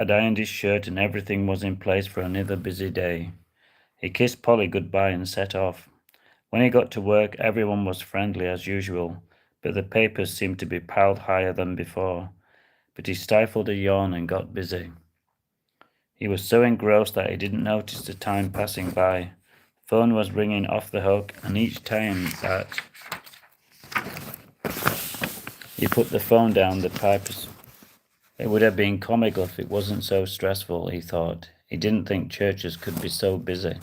had ironed his shirt and everything was in place for another busy day. He kissed Polly goodbye and set off. When he got to work, everyone was friendly as usual, but the papers seemed to be piled higher than before. But he stifled a yawn and got busy. He was so engrossed that he didn't notice the time passing by. The phone was ringing off the hook, and each time that he put the phone down, the pipes. It would have been comical if it wasn't so stressful, he thought. He didn't think churches could be so busy.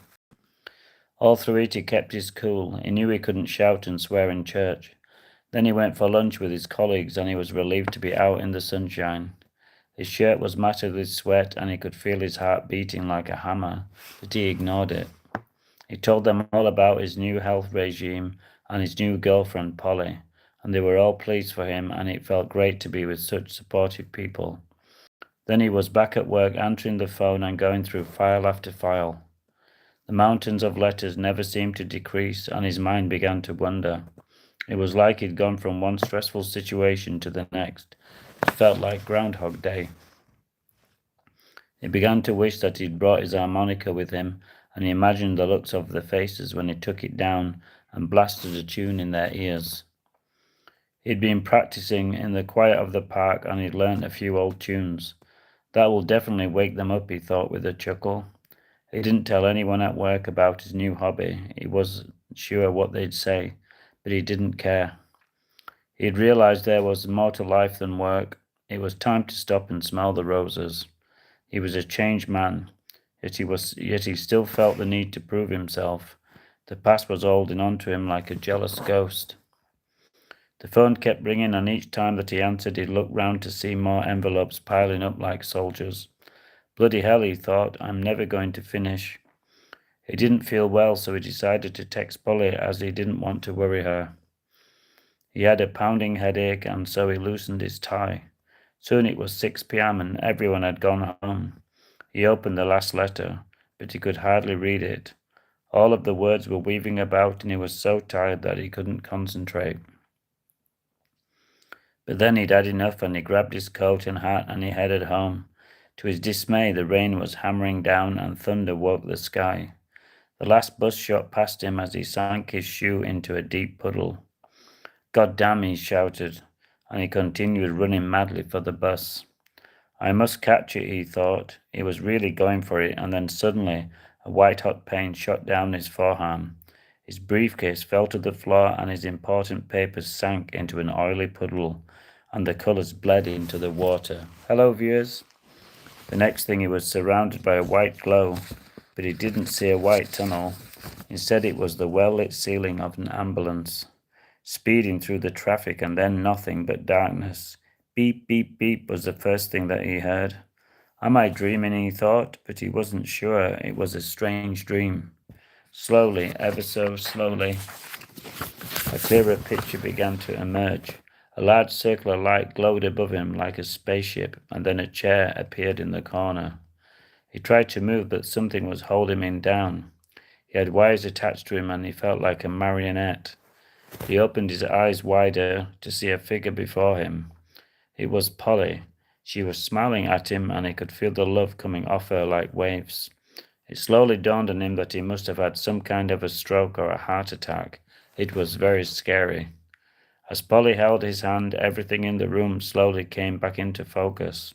All through it he kept his cool. He knew he couldn't shout and swear in church. Then he went for lunch with his colleagues and he was relieved to be out in the sunshine. His shirt was matted with sweat and he could feel his heart beating like a hammer, but he ignored it. He told them all about his new health regime and his new girlfriend Polly, and they were all pleased for him and it felt great to be with such supportive people. Then he was back at work answering the phone and going through file after file. The mountains of letters never seemed to decrease and his mind began to wonder. It was like he'd gone from one stressful situation to the next. It felt like Groundhog Day. He began to wish that he'd brought his harmonica with him, and he imagined the looks of the faces when he took it down and blasted a tune in their ears. He'd been practicing in the quiet of the park and he'd learnt a few old tunes. That will definitely wake them up, he thought with a chuckle. He didn't tell anyone at work about his new hobby. He wasn't sure what they'd say, but he didn't care. He'd realized there was more to life than work. It was time to stop and smell the roses. He was a changed man, yet he still felt the need to prove himself. The past was holding on to him like a jealous ghost. The phone kept ringing, and each time that he answered, he looked round to see more envelopes piling up like soldiers. Bloody hell, he thought, I'm never going to finish. He didn't feel well, so he decided to text Polly as he didn't want to worry her. He had a pounding headache, and so he loosened his tie. Soon it was 6 p.m. and everyone had gone home. He opened the last letter, but he could hardly read it. All of the words were weaving about, and he was so tired that he couldn't concentrate. But then he'd had enough, and he grabbed his coat and hat and he headed home. To his dismay, the rain was hammering down and thunder woke the sky. The last bus shot past him as he sank his shoe into a deep puddle. God damn, he shouted, and he continued running madly for the bus. I must catch it, he thought. He was really going for it, and then suddenly a white-hot pain shot down his forearm. His briefcase fell to the floor, and his important papers sank into an oily puddle, and the colours bled into the water. Hello, viewers. The next thing he was surrounded by a white glow, but he didn't see a white tunnel. Instead, it was the well-lit ceiling of an ambulance. Speeding through the traffic and then nothing but darkness. Beep, beep, beep was the first thing that he heard. Am I dreaming, he thought, but he wasn't sure. It was a strange dream. Slowly, ever so slowly, a clearer picture began to emerge. A large circle of light glowed above him like a spaceship, and then a chair appeared in the corner. He tried to move, but something was holding him down. He had wires attached to him, and he felt like a marionette. He opened his eyes wider to see a figure before him. It was Polly. She was smiling at him, and he could feel the love coming off her like waves. It slowly dawned on him that he must have had some kind of a stroke or a heart attack. It was very scary. As Polly held his hand, everything in the room slowly came back into focus.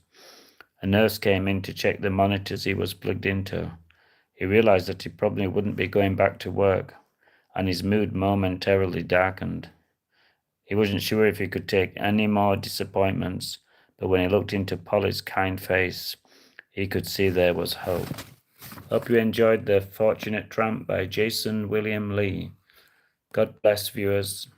A nurse came in to check the monitors he was plugged into. He realized that he probably wouldn't be going back to work, and his mood momentarily darkened. He wasn't sure if he could take any more disappointments, but when he looked into Polly's kind face, he could see there was hope. Hope you enjoyed The Fortunate Tramp by Jason William Lee. God bless, viewers.